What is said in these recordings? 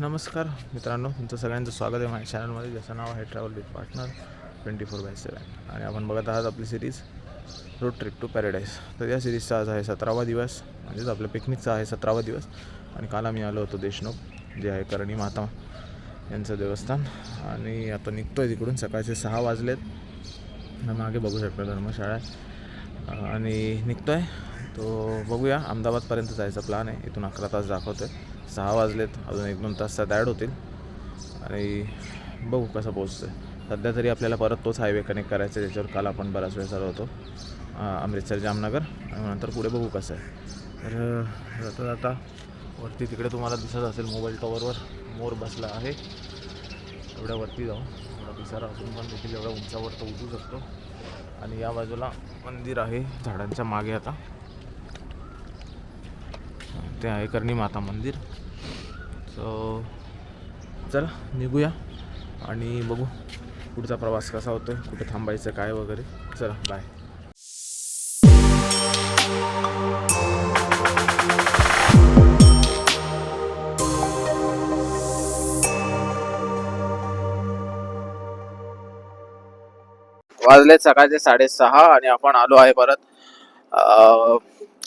नमस्कार मित्रांनो, तुमचं सगळ्यांचं स्वागत आहे माझ्या चॅनलमध्ये, ज्याचं नाव आहे ट्रॅव्हल विथ पार्टनर 24/7. आणि आपण बघत आहात आपली series Road Trip to Paradise. तर या सिरीजचा आज आहे 17वा दिवस, म्हणजेच आपल्या पिकनिकचा आहे 17वा दिवस. आणि काल आम्ही आलो होतो देशमुख, जे आहे करणी माता यांचं देवस्थान. आणि आता निघतो आहे तिकडून. सकाळचे 6 वाजलेत. मागे बघू शकता धर्मशाळा आहे आणि निघतो आहे. तो बघूया, अहमदाबादपर्यंत जायचा प्लॅन आहे. इथून 11 तास दाखवतो आहे. 6 वाजलेत, अजून 1-2 तास त्यात ॲड होतील आणि बघू कसं पोचतं आहे. सध्या तरी आपल्याला परत तोच हायवे कनेक्ट करायचा आहे, ज्याच्यावर काल आपण बराच वेळ चालू होतो, अमृतसर जामनगर. आणि नंतर पुढे बघू कसं आहे. तर जाता जाता वरती तिकडे तुम्हाला दिसत असेल मोबाईल टॉवरवर मोर बसला आहे. एवढ्या वरती जाऊ, एवढा पिसारा असून पण देखील एवढ्या उंचावर तो उठू शकतो. आणि या बाजूला मंदिर आहे झाडांच्या मागे. आता ते आहे करणी माता मंदिर. सो चला निघूया आणि बघू पुढचा प्रवास कसा होतो आहे, कुठे थांबायचं काय वगैरे. चला बाय. वाजले सकाळचे 6:30 आणि आपण आलो आहे परत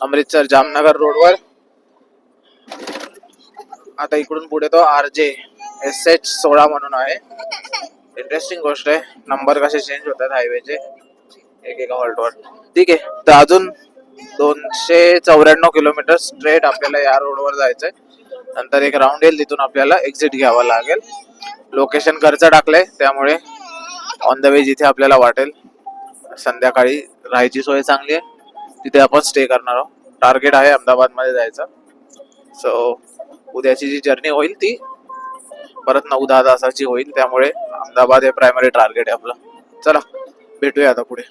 अमृतसर जामनगर रोडवर. आता इकडून पुढे तो RJ SH16 म्हणून आहे. इंटरेस्टिंग गोष्ट आहे, नंबर कसे चेंज होतात हायवेचे एकेका हॉल्टवर. ठीक आहे, तर अजून 294 किलोमीटर स्ट्रेट आपल्याला या रोडवर जायचंय. नंतर एक राऊंड येईल, तिथून आपल्याला एक्झिट घ्यावा लागेल. लोकेशन घरचं टाकलंय, त्यामुळे ऑन द वे जिथे आपल्याला वाटेल संध्याकाळी राहायची सोय चांगली आहे तिथे आपण स्टे करणार आहोत. टार्गेट आहे अहमदाबादमध्ये जायचं. सो उद्याची जी जर्नी होईल ती परत 9-10 तासाची होईल, त्यामुळे अहमदाबाद हे प्रायमरी टार्गेट आहे आपलं. चला भेटूया आता पुढे.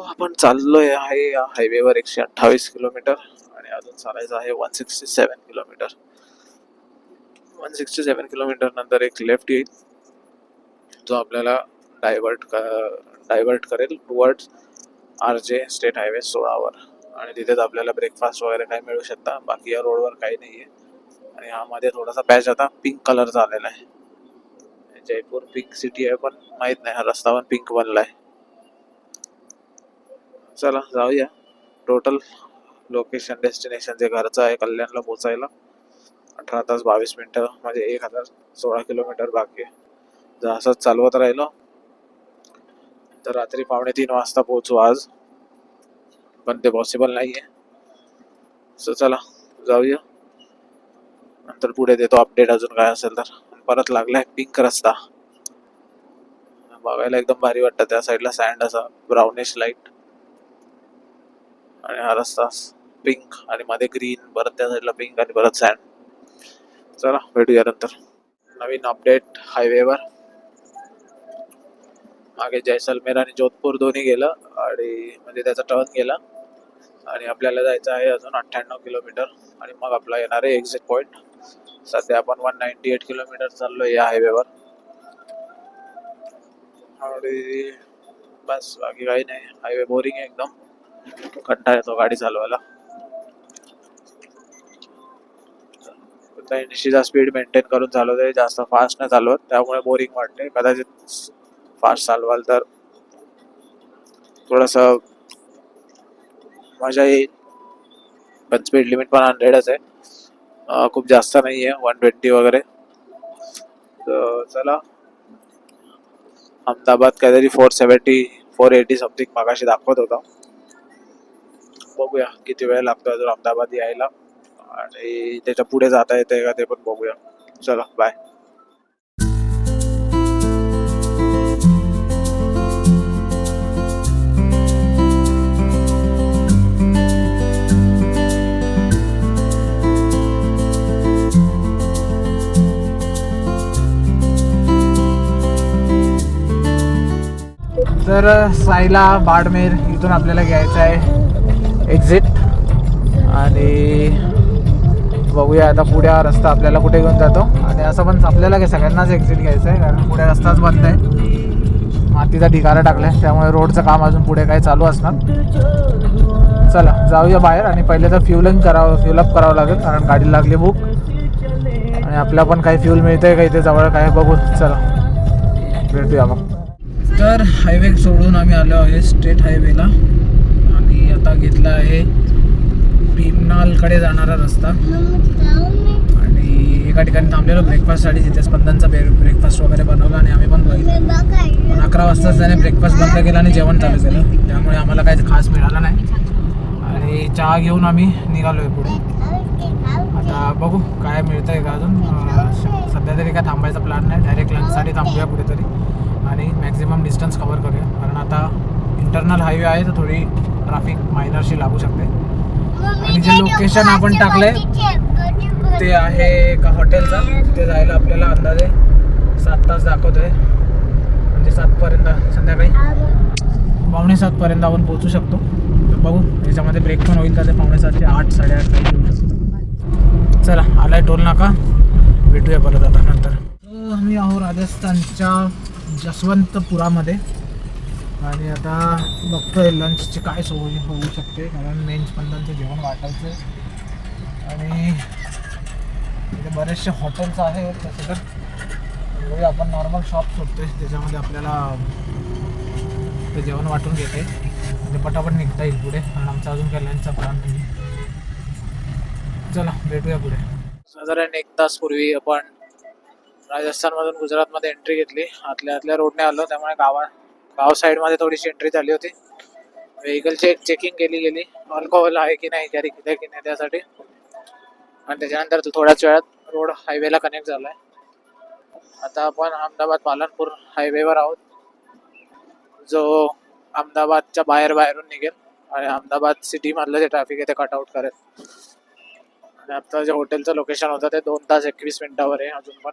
आपण चाललोय आहे या हायवेवर 128 किलोमीटर आणि अजून चालायचं आहे 167 किलोमीटर. 167 किलोमीटर नंतर एक लेफ्ट येईल, जो आपल्याला डायव्हर्ट करेल टुवर्ड्स RJ स्टेट हायवे 16वर. आणि तिथेच आपल्याला ब्रेकफास्ट वगैरे काही मिळू शकता. बाकी या रोडवर काही नाही आहे. आणि ह्यामध्ये थोडासा पॅच आता पिंक कलरचा आलेला आहे. जयपूर पिंक सिटी आहे, पण माहीत नाही हा रस्ता पण पिंक बनला आहे. चला जाऊया. टोटल लोकेशन डेस्टिनेशन जे घरचं आहे कल्याणला पोचायला 18 तास 22 मिनिटं, म्हणजे 1016 किलोमीटर बाकी आहे. जर असंच चालवत राहिलो तर रात्री 2:45 वाजता पोहोचू आज, पण ते पॉसिबल नाही आहे. सो चला जाऊया, नंतर पुढे देतो अपडेट अजून काय असेल तर. परत लागलाय पिंक रस्ता, बघायला एकदम भारी वाटतं. त्या साईडला सँड असा ब्राउनिश लाईट आणि हा रस्ता पिंक आणि मध्ये ग्रीन, परत त्या साईडला पिंक आणि परत सँड. चला भेटूया नंतर. नवीन अपडेट हायवेवर. मागे जैसलमेर आणि जोधपूर दोन्ही गेलं आणि म्हणजे त्याचा टर्न गेला. आणि आपल्याला जायचं आहे अजून 98 किलोमीटर आणि मग आपला येणार आहे एक्झिट पॉईंट. सध्या आपण 198 किलोमीटर चाललोय या हायवेवर आणि बस बाकी काही नाही. हायवे बोरिंग आहे एकदम, कंटाळा येतो गाडी चालवायला. 80चा स्पीड मेंटेन करून चालवतोय, जास्त फास्ट नाही चालवत, त्यामुळे बोरिंग वाटते. कदाचित फास्ट चालवाल तर थोडस मजा येईल, पण स्पीड लिमिट पण 100च आहे, खूप जास्त नाही आहे, 120 वगैरे. तर चला, अहमदाबाद काहीतरी 480 समथिंग मागाशी दाखवत होता. बघूया किती वेळ लागतो अजून अहमदाबाद यायला आणि त्याच्या पुढे जाता येते का ते पण बघूया. चला बाय. तर सायला बाडमेर इथून आपल्याला घ्यायचं आहे एक्झिट आणि बघूया आता पुढे हा रस्ता आपल्याला कुठे घेऊन जातो. आणि असं पण आपल्याला काय सगळ्यांनाच एक्झिट घ्यायचं आहे कारण पुढे रस्ताच बंद आहे, मातीचा ढिगारा टाकला आहे, त्यामुळे रोडचं काम अजून पुढे काही चालू असणार. चला जाऊया बाहेर आणि पहिले तर फ्युअलिंग फ्युलअप करावं लागेल कारण गाडी लागली भूक आणि आपल्या पण काही फ्यूल मिळतंय का इथे जवळ काय बघू. चला भेटूया मग. तर हायवे सोडून आम्ही आलो आहे स्टेट हायवेला आणि आता घेतला आहे भीमनालकडे जाणारा रस्ता. आणि एका ठिकाणी थांबलेलो ब्रेकफास्टसाठी, तिथे स्पंदनचा ब्रेकफास्ट वगैरे बनवला आणि आम्ही पण बघितलं. पण 11 वाजताच त्याने ब्रेकफास्ट बंद केला आणि जेवण चालू केलं, त्यामुळे आम्हाला काही खास मिळालं नाही आणि चहा घेऊन आम्ही निघालो आहे पुढे. आता बघू काय मिळतं आहे का अजून. सध्या तरी काय थांबायचा प्लॅन नाही, डायरेक्ट लंचसाठी थांबूया कुठेतरी आणि मॅक्झिमम डिस्टन्स कवर करूया कारण आता इंटरनल हायवे आहे तर थोडी ट्रॅफिक मायनरशी लागू शकते. आणि जे लोकेशन आपण टाकलं आहे ते आहे एका हॉटेलचा, तिथे जायला आपल्याला अंदाजे 7 तास दाखवत आहे, म्हणजे 7पर्यंत संध्याकाळी 6:45पर्यंत आपण पोहोचू शकतो. तर बघू याच्यामध्ये ब्रेक पण होईल तर ते 7:45 8 8:30 काही येऊ शकतो. चला आलाय टोल नाका, भेटूया परत आता नंतर. आम्ही आहो राजस्थानच्या जसवंतपुरामध्ये आणि आता बघतोय लंचची काय सोय होऊ शकते कारण मेन स्पंदनचं जेवण वाटायचं आणि इथे बरेचसे हॉटेल्स आहेत. तसं तर आपण नॉर्मल शॉप शोधतोय त्याच्यामध्ये आपल्याला ते जेवण वाटून घेता येईल म्हणजे पटापट निघता येईल पुढे कारण आमचा अजून काही लंचचा प्लॅन नाही. चला भेटूया पुढे. साधारण 1 तास पूर्वी आपण राजस्थानमधून गुजरातमध्ये एंट्री घेतली. आतल्या रोडने आलो त्यामुळे गाव साईडमध्ये थोडीशी एंट्री झाली होती. व्हेकल चेकिंग गेली अल्कोहोल आहे की नाही, कॅरी केलं की नाही त्यासाठी. आणि त्याच्यानंतर थोड्याच वेळात रोड हायवेला कनेक्ट झाला आहे. आता आपण अहमदाबाद पालनपूर हायवेवर आहोत जो अहमदाबादच्या बाहेरून निघेल आणि अहमदाबाद सिटीमधलं जे ट्रॅफिक आहे ते कट आउट करेल. आणि आता जे हॉटेलचं लोकेशन होतं ते 2 तास 21 मिनिटावर आहे, अजून पण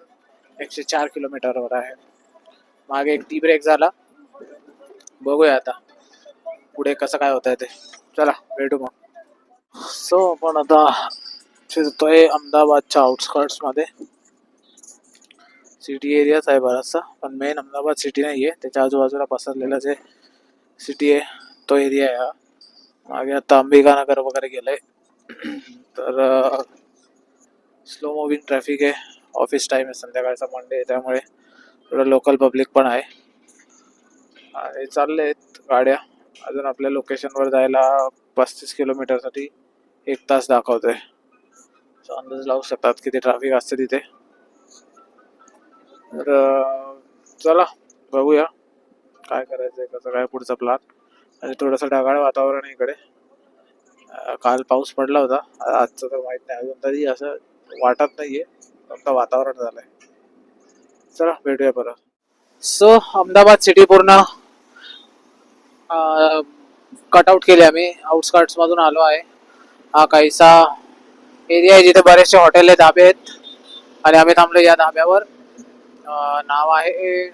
104 किलोमीटरवर आहे. मागे एक टी ब्रेक झाला, बघूया आता पुढे कसं काय होत आहे ते. चला भेटू मग. सो आपण आता फिरतोय अहमदाबादच्या आउटस्कर्ट्समध्ये. सिटी एरियाच आहे बराचसा पण मेन अहमदाबाद सिटी नाही आहे, त्याच्या आजूबाजूला पसरलेला जे सिटी आहे तो एरिया आहे हा. मागे आता अंबिकानगर वगैरे गेलंय तर स्लो मुव्हिंग ट्रॅफिक आहे. ऑफिस टाइम आहे, संध्याकाळचा मंडे आहे त्यामुळे थोडं लोकल पब्लिक पण आहे आणि चालले आहेत गाड्या. अजून आपल्या लोकेशनवर जायला 35 किलोमीटरसाठी 1 तास दाखवतोय. अंदाज लावू शकतात किती ट्रॅफिक असते तिथे. तर चला बघूया काय करायचंय, कसं काय पुढचा प्लॅन. आणि थोडंसं ढगाळ वातावरण आहे इकडे. काल पाऊस पडला होता, आजचं तर माहित नाही अजून तरी असं वाटत नाहीये, फक्त वातावरण झालंय. चला भेटूया परत. सो अहमदाबाद सिटी पूर्ण कटआउट केली आम्ही. आउटस्कर्ट्स मधून आलो आहे. हा काहीसा एरिया आहे जिथे बरेचसे हॉटेल आहेत, धाबे आहेत आणि आम्ही थांबलो या धाब्यावर. नाव आहे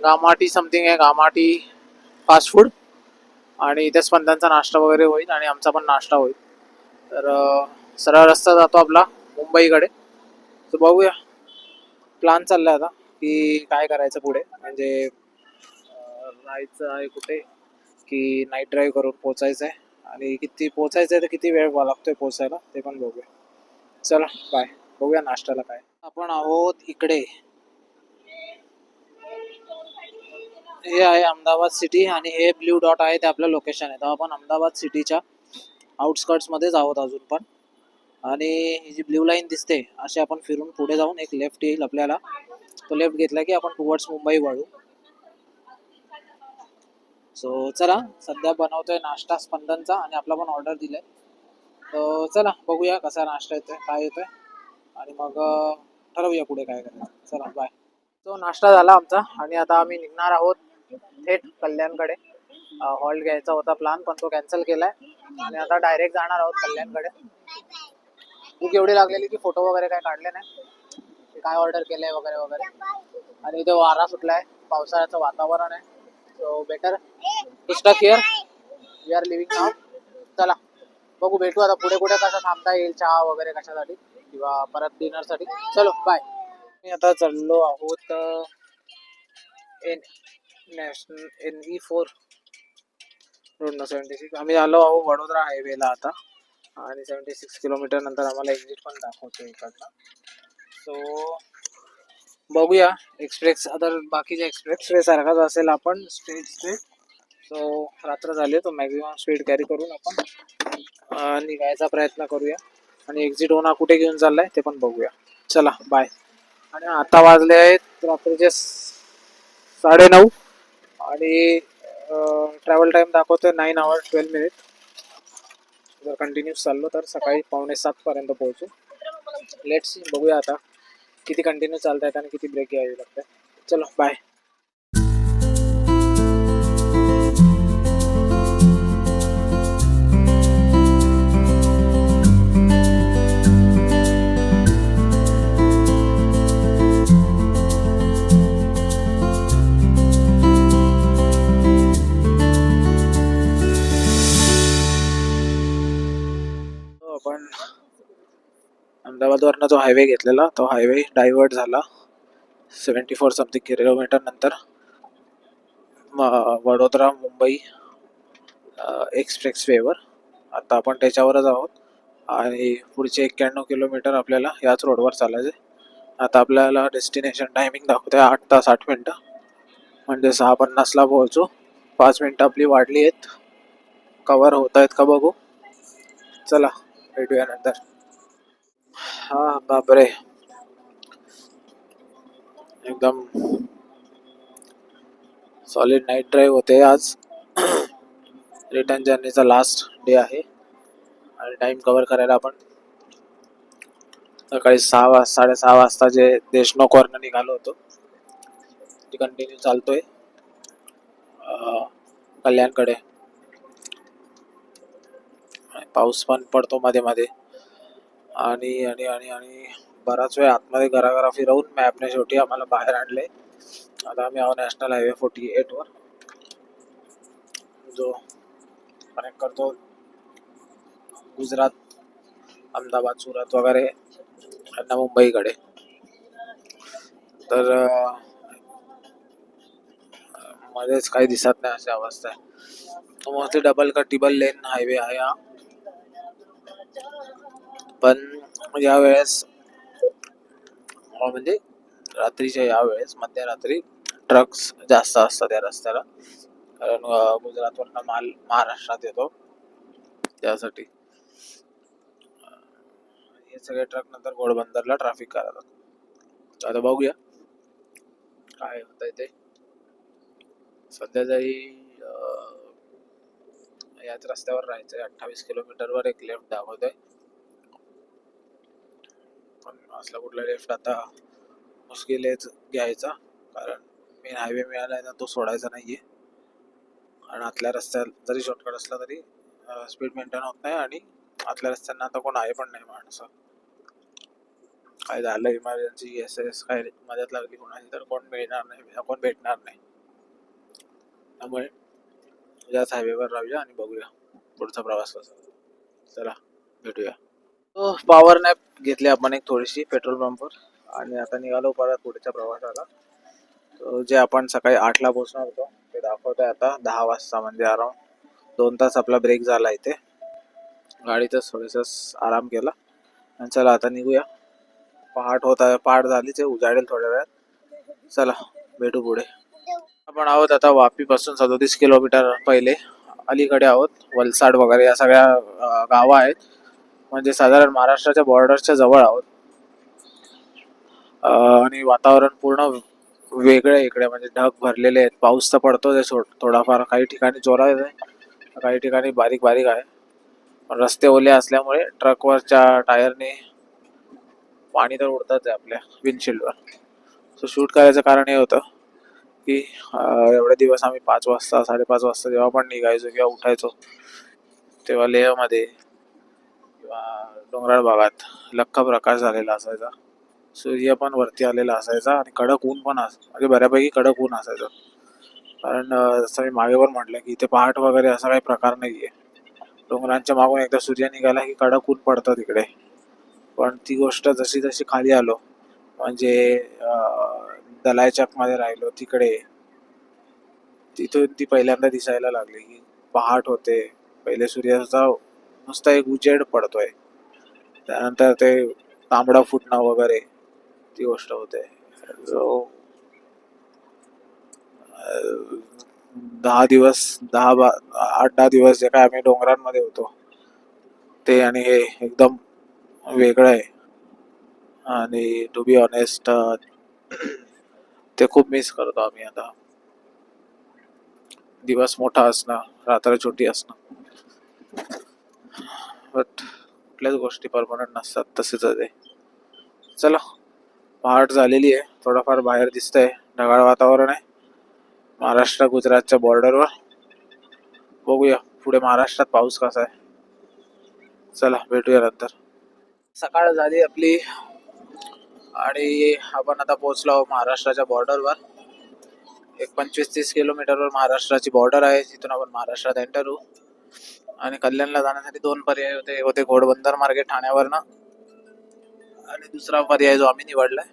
गामाटी समथिंग आहे, गामाटी फास्ट फूड. आणि इथे स्पंदनचा नाश्ता वगैरे होईल आणि आमचा पण नाश्ता होईल. तर सरळ रस्ता जातो आपला मुंबईकडे. तर बघूया प्लॅन चाललाय आता की काय करायचं पुढे, म्हणजे राहायचं आहे कुठे की नाईट ड्राईव्ह करून पोचायचं आहे आणि किती पोचायचं आहे तर किती वेळ लागतोय पोचायला ते पण बघूया. चला बाय, बघूया नाश्त्याला काय. आपण आहोत इकडे, हे आहे अहमदाबाद सिटी आणि हे ब्ल्यू डॉट आहे ते आपलं लोकेशन आहे. तर आपण अहमदाबाद सिटीच्या आउटस्कर्ट्समध्येच आहोत अजून पण. आणि ही जी ब्ल्यू लाईन दिसते अशी आपण फिरून पुढे जाऊन एक लेफ्ट येईल आपल्याला, तो लेफ्ट घेतला की आपण टुवर्ड्स मुंबई वळू. सो चला सध्या बनवतोय नाश्ता स्पंदनचा आणि आपला पण ऑर्डर दिलाय. तर चला बघूया कसा नाश्ता येतोय काय येतोय आणि मग ठरवूया पुढे काय करायचं. चला बाय. तो नाश्ता झाला आमचा आणि आता आम्ही निघणार आहोत थेट कल्याणकडे. हॉल्ट घ्यायचा होता प्लॅन पण तो कॅन्सल केलाय आणि आता डायरेक्ट जाणार आहोत कल्याणकडे. भूक एवढी लागलेली की फोटो वगैरे काय काढले नाही, काय ऑर्डर केलंय वगैरे वगैरे. आणि इथे वारा सुटलाय, पावसाळ्याचं वातावरण आहे so better to stuck here. We are living now. चला बघू, भेटू आता पुढे कुठे कसं थांबता येईल, चहा वगैरे कशासाठी किंवा परत डिनरसाठी. चलो बाय. मी आता चाललो आहोत एन NE4 रोड 76. आम्ही आलो आहोत वडोदरा हायवेला आता, आणि 76 किलोमीटर नंतर आम्हाला एक्झिट पण दाखवतो इकडनं. सो बघूया. एक्सप्रेस आता बाकीच्या एक्सप्रेस वे सारखाच असेल, आपण स्ट्रेट. सो रात्र झाली, तो मॅक्झिमम स्पीड कॅरी करून आपण निघायचा प्रयत्न करूया, आणि एक्झिट होणार कुठे घेऊन चाललाय ते पण बघूया. चला बाय. आणि आता वाजले आहेत रात्रीचे 9:30, आणि ट्रॅव्हल टाइम दाखवतोय 9 hours 12 minutes. जर कंटिन्यूस चाललो तर सकाळी 6:45 पर्यंत पोहोचू. लेट्स बघूया आता किती कंटिन्यू चालता येत आणि किती ब्रेक घ्यावी लागतात. चलो बाय. आपण अहमदाबादवरनं जो हायवे घेतलेला, तो हायवे डायव्हर्ट झाला 74 समथिंग किलोमीटर नंतर वडोदरा मुंबई एक्सप्रेस वेवर. आता आपण त्याच्यावरच आहोत, आणि पुढचे 91 किलोमीटर आपल्याला याच रोडवर चालायचे. आता आपल्याला डेस्टिनेशन टायमिंग दाखवते 8 तास 8 मिनटं, म्हणजे 6:50ला पोहोचू. 5 मिनटं आपली वाढली आहेत. कवर होत आहेत का बघू. चला भेटूया नंतर. हा बापरे, एकदम सॉलिड नाईट ड्राईव्ह होते आज. रिटर्न जर्नीचा लास्ट डे आहे, आणि टाइम कव्हर करायला आपण सकाळी 6:30 वाजता जे देशमुखवरनं निघालो होतो ते कंटिन्यू चालतोय कल्याणकडे. पाऊस पण पडतो मध्ये मध्ये, आणि आणि आणि आणि बराच वेळ आतमध्ये घराघरा फिरवून मॅपने शेवटी आम्हाला बाहेर आणले. आता आम्ही आहो नॅशनल हायवे 48 वर, जो कनेक्ट करतो गुजरात, अहमदाबाद, सुरत वगैरे यांना मुंबईकडे. तर मध्येच काही दिसत नाही अशी अवस्था आहे. तो मोस्टली डबल का ट्रिबल लेन हायवे आहे हा, पण यावेळेस म्हणजे रात्रीच्या यावेळेस मध्यरात्री ट्रक्स जास्त असतात या रस्त्याला, कारण गुजरातवरनं माल महाराष्ट्रात येतो, त्यासाठी हे सगळे ट्रक नंतर घोडबंदरला ट्रॅफिक करतात. आता बघूया काय होतंय ते. सध्या तरी याच रस्त्यावर राहायचंय. 28 किलोमीटरवर एक लेफ्ट दाखवतोय, पण असला कुठला लेफ्ट आता मुश्किल आहेच घ्यायचा, कारण मेन हायवे मिळाला ना तो सोडायचा नाहीये. आणि आतल्या रस्त्यात जरी शॉर्टकट असला तरी स्पीड मेंटेन होत नाही, आणि आतल्या रस्त्यांना आता कोण आहे पण नाही माणसं. काय झालं इमर्जन्सी एस काय मदत लागली कोणाची तर कोण मिळणार नाही, कोण भेटणार नाही. त्यामुळे याच हायवेवर राहूया आणि बघूया पुढचा प्रवास कसा. चला भेटूया. पॉवर नॅप घेतली आपण एक थोडीशी पेट्रोल पंपवर, आणि आता निघालो परत पुढच्या प्रवासाला. जे आपण सकाळी 8ला पोहोचणार होतो ते दाखवतोय आता 10 वाजता, म्हणजे अराउंड 2 तास आपला ब्रेक झाला इथे. गाडीतच थोडंसं आराम केला, आणि चला आता निघूया. पहाट झाली, ते उजाडेल थोड्या वेळात. चला भेटू पुढे. आपण आहोत आता वापीपासून 37 किलोमीटर पहिले अलीकडे आहोत. वलसाड वगैरे या सगळ्या गावं आहेत, म्हणजे साधारण महाराष्ट्राच्या बॉर्डरच्या जवळ आहोत. आणि वातावरण पूर्ण वेगळं इकडे, म्हणजे ढग भरलेले आहेत. पाऊस तर पडतो आहे थोडाफार, काही ठिकाणी जोरात आहे, काही ठिकाणी बारीक बारीक आहे. पण रस्ते ओले असल्यामुळे ट्रकवरच्या टायरने पाणी तर उडतच आहे आपल्या विंडशिल्डवर. सो शूट करायचं कारण हे होतं की एवढे दिवस आम्ही 5 वाजता 5:30 वाजता जेव्हा पण निघायचो किंवा उठायचो, तेव्हा लेहमध्ये किंवा डोंगराळ भागात लख्ख प्रकाश झालेला असायचा. सूर्य पण वरती आलेला असायचा, आणि कडक ऊन पण म्हणजे बऱ्यापैकी कडक ऊन असायचं. कारण जसं मी मागे पण म्हटलं की इथे पहाट वगैरे असा काही प्रकार नाही आहे. डोंगरांच्या मागून एकदा सूर्य निघाला की कडक ऊन पडतं तिकडे. पण ती गोष्ट जशी जशी खाली आलो म्हणजे दलायचकमध्ये राहिलो तिकडे, तिथून ती पहिल्यांदा दिसायला लागली की पहाट होते. पहिले सूर्याचा नुसता एक उजेड पडतोय, त्यानंतर ते तांबडा फुटणं वगैरे ती गोष्ट होते. जो 10 दिवस 8-10 दिवस जे काय आम्ही डोंगरांमध्ये होतो ते आणि हे एकदम वेगळं आहे. आणि टू बी ऑनेस्ट ते खूप मिस करतो आम्ही आता. दिवस मोठा असणं, रात्र छोटी असणं, बट कुठल्याच गोष्टी परमनंट नसतात, तसेच आहे ते. चला, पहाट झालेली आहे, थोडंफार बाहेर दिसतंय, ढगाळ वातावरण आहे महाराष्ट्र गुजरातच्या बॉर्डरवर. बघूया पुढे महाराष्ट्रात पाऊस कसा आहे. चला भेटूया नंतर. सकाळ झाली आपली आणि आपण आता पोहोचलो आहोत महाराष्ट्राच्या बॉर्डरवर. एक 25-30 किलोमीटरवर महाराष्ट्राची बॉर्डर आहे, जिथून आपण महाराष्ट्रात एंटर होऊ. आणि कल्याणला जाण्यासाठी 2 पर्याय होते. होते घोडबंदर मार्गे ठाण्यावरनं, आणि दुसरा पर्याय जो आम्ही निवडलाय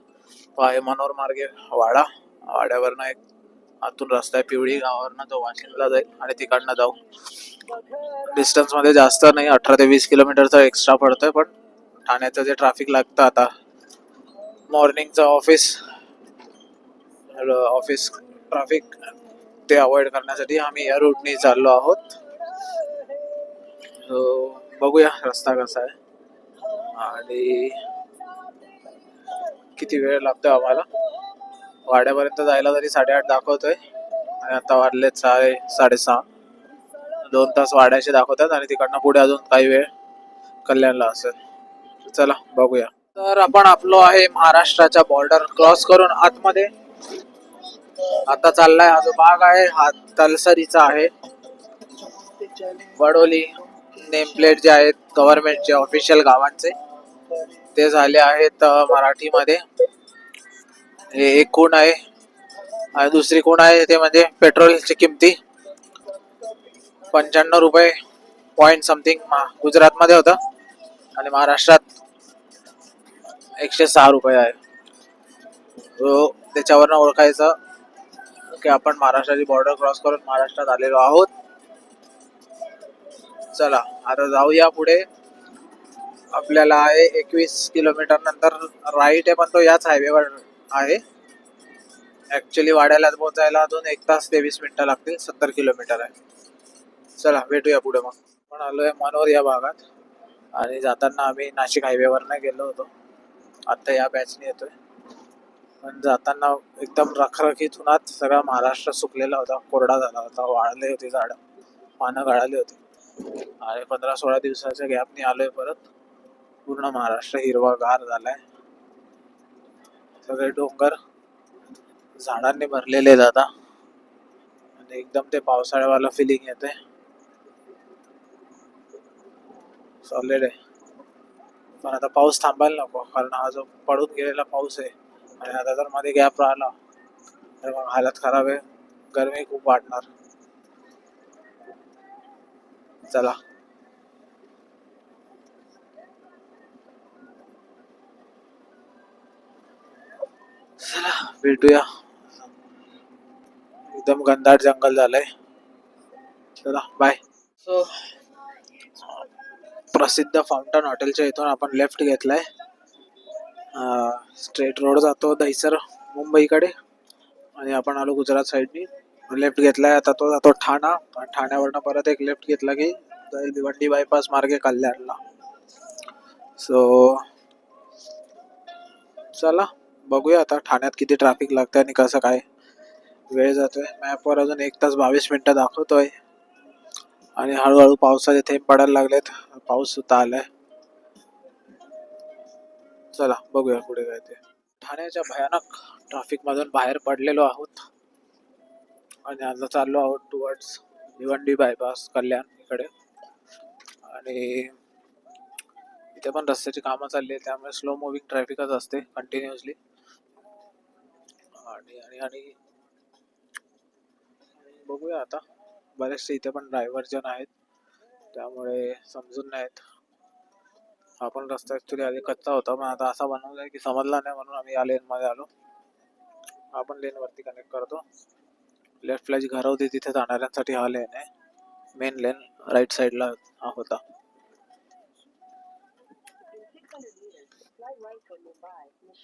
तो आहे मनोर मार्गे वाडा. वाड्यावरनं एक आतून रस्ता आहे पिवळी गावावरनं, जो वाशिमला जाईल आणि तिकडनं जाऊ. डिस्टन्स मध्ये जास्त नाही, 18 ते 20 किलोमीटरचा एक्स्ट्रा पडतोय. पण ठाण्याचं जे ट्रॅफिक लागतं आता मॉर्निंगचं ऑफिस ट्रॅफिक, ते अवॉइड करण्यासाठी आम्ही या रूटने चाललो आहोत. बघूया रस्ता कसा आहे आणि किती वेळ लागतो आम्हाला. वाड्यापर्यंत जायला तरी 8:30 दाखवतोय आणि आता वाजले 6:30. 2 तास वाड्याचे दाखवतात आणि तिकडनं पुढे अजून काही वेळ कल्याणला असेल. चला बघूया. तर आपण आपलो आहे महाराष्ट्राच्या बॉर्डर क्रॉस करून आतमध्ये. आता चाललाय हा जो भाग आहे हा तलसरीचा आहे. बडोली नेमप्लेट जे आहेत गव्हर्नमेंटचे ऑफिशियल गावांचे ते झाले आहेत मराठीमध्ये. हे एक खूण आहे आणि दुसरी खूण आहे ते म्हणजे पेट्रोलची किमती 95 रुपये पॉइंट समथिंग गुजरातमध्ये होतं आणि महाराष्ट्रात 106 रुपये आहे. त्याच्यावरनं ओळखायचं की आपण महाराष्ट्राची बॉर्डर क्रॉस करून महाराष्ट्रात आलेलो आहोत. चला आता जाऊया पुढे. आपल्याला आहे 21 किलोमीटर नंतर राईट आहे, पण तो याच हायवेवर आहे. ऍक्च्युली वाड्याला पोहोचायला अजून 1 तास 23 मिनिटं लागतील. 70 किलोमीटर आहे. चला भेटूया पुढे. मग आपण आलोय मनोर या भागात आणि जाताना आम्ही नाशिक हायवेवरनं गेलो होतो. आता या बॅचने येतोय, पण जाताना एकदम रखरखीत उन्हात सगळा महाराष्ट्र सुकलेला होता, कोरडा झाला होता, वाळले होते झाडं, पानं गळाली होती. आणि 15-16 दिवसाच्या गॅपने आलोय परत. पूर्ण महाराष्ट्र हिरवागार झालाय, सगळे डोंगर झाडांनी भरलेले जाता आणि एकदम ते पावसाळ्यावाला फिलिंग येते. सॉलिड आहे. पण आता पाऊस थांबायला नको, कारण हा जो पडून गेलेला पाऊस आहे आणि आता जर मध्ये गॅप राहिला तर मग हालत खराब आहे, गरमी खूप वाढणार. चला भेटूया. एकदम घनदाट जंगल झालंय. चला बाय. सो प्रसिद्ध फाउंटन हॉटेलच्या इथून आपण लेफ्ट घेतलाय. स्ट्रेट रोड जातो दहिसर मुंबईकडे आणि आपण आलो गुजरात साईडनी. लेफ्ट घेतलाय, आता तो जातो ठाणा. ठाण्यावरनं परत एक लेफ्ट घेतला की जाईल भिवंडी बायपास मार्गे कल्याणला. सो चला बघूया आता ठाण्यात किती ट्रॅफिक लागतंय आणि कसं काय वेळ जातोय. मॅपवर अजून 1 तास 22 मिनिटं दाखवतोय आणि हळूहळू पावसाचे थेंब पडायला लागलेत. पाऊस सुद्धा आलाय. चला बघूया पुढे काय ते. ठाण्याच्या भयानक ट्रॅफिक मधून बाहेर पडलेलो आहोत आणि आता चाललो आहोत टुवर्ड्स भिवंडी बायपास कल्याण इकडे. आणि इथे पण रस्त्याची कामं चालली आहेत, त्यामुळे स्लो मुव्हिंग ट्रॅफिकच असते कंटिन्युअसली. आणि आणि आणि बघूया आता. बरेचसे इथे पण ड्रायव्हर जण आहेत, त्यामुळे समजून नाहीत. हा पण रस्ता ऍक्च्युली आधी कच्चा होता, पण आता असा बनवलाय की समजला नाही, म्हणून आम्ही या लेन मध्ये आलो. हा पण लेन वरती कनेक्ट करतो. लेफ्टला जी घरं होती तिथे जाणाऱ्यांसाठी हा लेन आहे. मेन लेन राईट साईडला हा होता.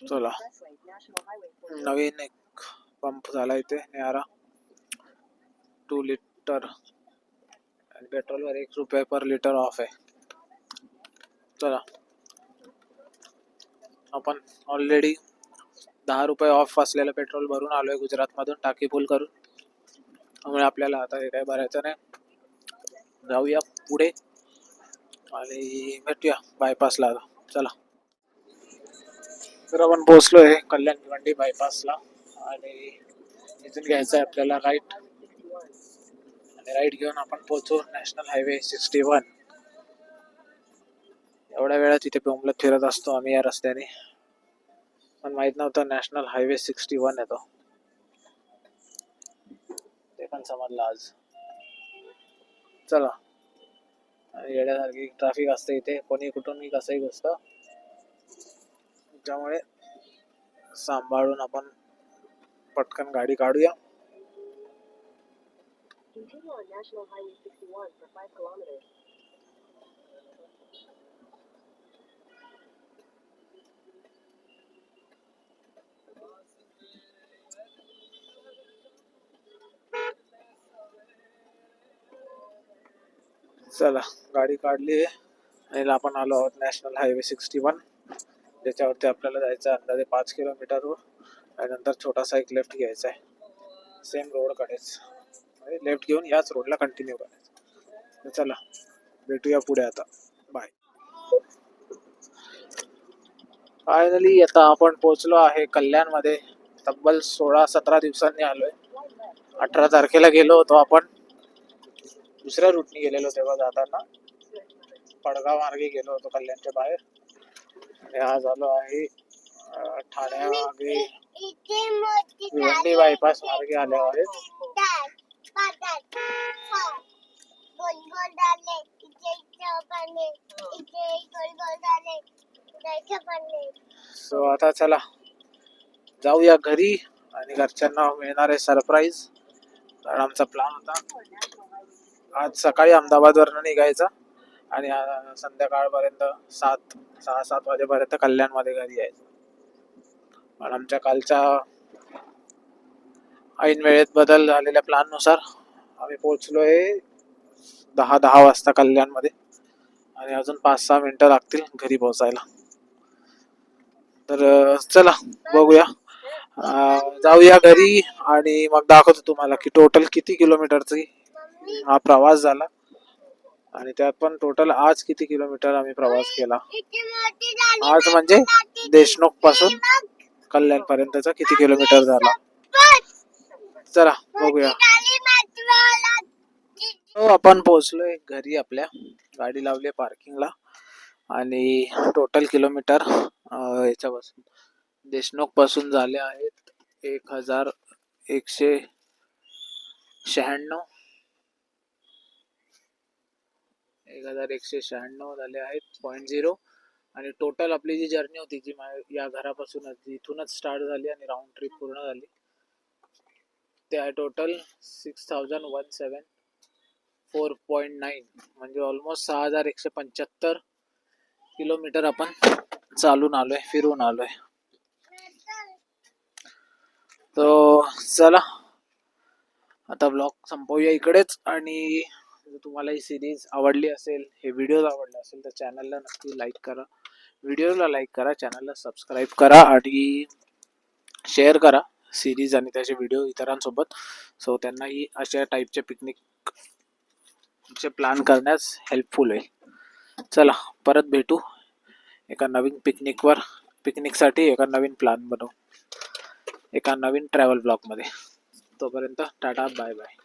चला, नवीन एक पंप झाला इथे न्यारा 2 लिटर आणि पेट्रोलवर 1 रुपये पर लिटर ऑफ आहे. चला, आपण ऑलरेडी 10 रुपये ऑफ असलेलं पेट्रोल भरून आलोय गुजरातमधून टाकी फुल करून. त्यामुळे आपल्याला आता हे काही भरायचं नाही. जाऊया पुढे आणि भेटूया बायपासला आता. चला, तर आपण पोहोचलोय कल्याण भिवंडी बायपासला आणि इथून घ्यायचं आहे आपल्याला राईट, आणि राईट घेऊन आपण पोहोचू नॅशनल हायवे 61. एवढ्या वेळात इथे बोंबलत फिरत असतो आम्ही या रस्त्याने, पण माहित नव्हतं नॅशनल हायवे 61 आहे तो. ते पण समजलं आज. चला, आणि येण्यासारखी ट्रॅफिक असते इथे, कोणी कुठूनही कसंही घुसतं, त्यामुळे सांभाळून आपण पटकन गाडी काढूया. Continue on National Highway 61 for 5 kilometers. चला, गाडी काढली आणि आपण आलो आहोत नॅशनल हायवे 61, ज्याच्यावरती आपल्याला जायचं आहे अंदाजे 5 किलोमीटरवर, आणि नंतर छोटासा एक लेफ्ट घ्यायचा आहे सेम रोडकडेच. लेफ्ट घेऊन याच रोडला कंटिन्यू करायचं. तर चला, भेटूया पुढे आता. बाय. फायनली आता आपण पोहोचलो आहे कल्याणमध्ये. तब्बल 16-17 दिवसांनी आलोय. 18 तारखेला गेलो होतो आपण, दुसऱ्या रूटने गेलेलो तेव्हा जाताना पडगाव मार्गे गेलो होतो कल्याणच्या बाहेर, आणि आज आलो आहे ठाण्यामार्गे भिवंडी बायपास मार्गे आले आहेत. सो आता चला जाऊया घरी, आणि घरच्यांना मिळणार आहे सरप्राईज. कारण आमचा प्लॅन होता आज सकाळी अहमदाबादवरनं निघायचा आणि संध्याकाळपर्यंत 6-7 वाजेपर्यंत कल्याणमध्ये घरी यायचं. पण आमच्या कालच्या ऐन वेळेत बदल झालेल्या प्लॅननुसार आम्ही पोहोचलोय 10 वाजता कल्याणमध्ये, आणि अजून 5-6 मिनिटं लागतील घरी पोहोचायला. तर चला बघूया, जाऊया घरी आणि मग दाखवतो तुम्हाला की टोटल किती किलोमीटरची हा प्रवास झाला, आणि त्यात पण टोटल आज किती किलोमीटर आम्ही प्रवास केला. आज म्हणजे देशमुख पासून कल्याण पर्यंतचा किती किलोमीटर झाला. चला बघूया. आपण पोहोचलोय घरी आपल्या, गाडी लावली पार्किंगला, आणि टोटल किलोमीटर याच्यापासून देशमुख पासून झाले आहेत 1196 1196 झाले आहेत 0.0. आणि टोटल आपली जी जर्नी होती जी या घरापासूनच इथूनच स्टार्ट झाली आणि राऊंड ट्रिप पूर्ण झाली, ते आहे टोटल 6174.9, म्हणजे ऑलमोस्ट 6175 किलोमीटर आपण चालून आलोय, फिरून आलोय. तो चला आता ब्लॉग संपवूया इकडेच. आणि जर तुम्हाला ही सिरीज आवडली असेल, हे व्हिडिओ आवडले असेल, तर चॅनलला नक्की लाईक करा, व्हिडिओला लाईक करा, चॅनलला सबस्क्राईब करा आणि शेअर करा सिरीज आणि त्याचे व्हिडिओ इतरांसोबत, सो त्यांनाही अशा टाईपचे पिकनिकचे प्लॅन करण्यास हेल्पफुल होईल. चला परत भेटू एका नवीन पिकनिकसाठी एका नवीन प्लॅन बनवू, एका नवीन ट्रॅव्हल ब्लॉगमध्ये. तोपर्यंत टाटा, बाय बाय.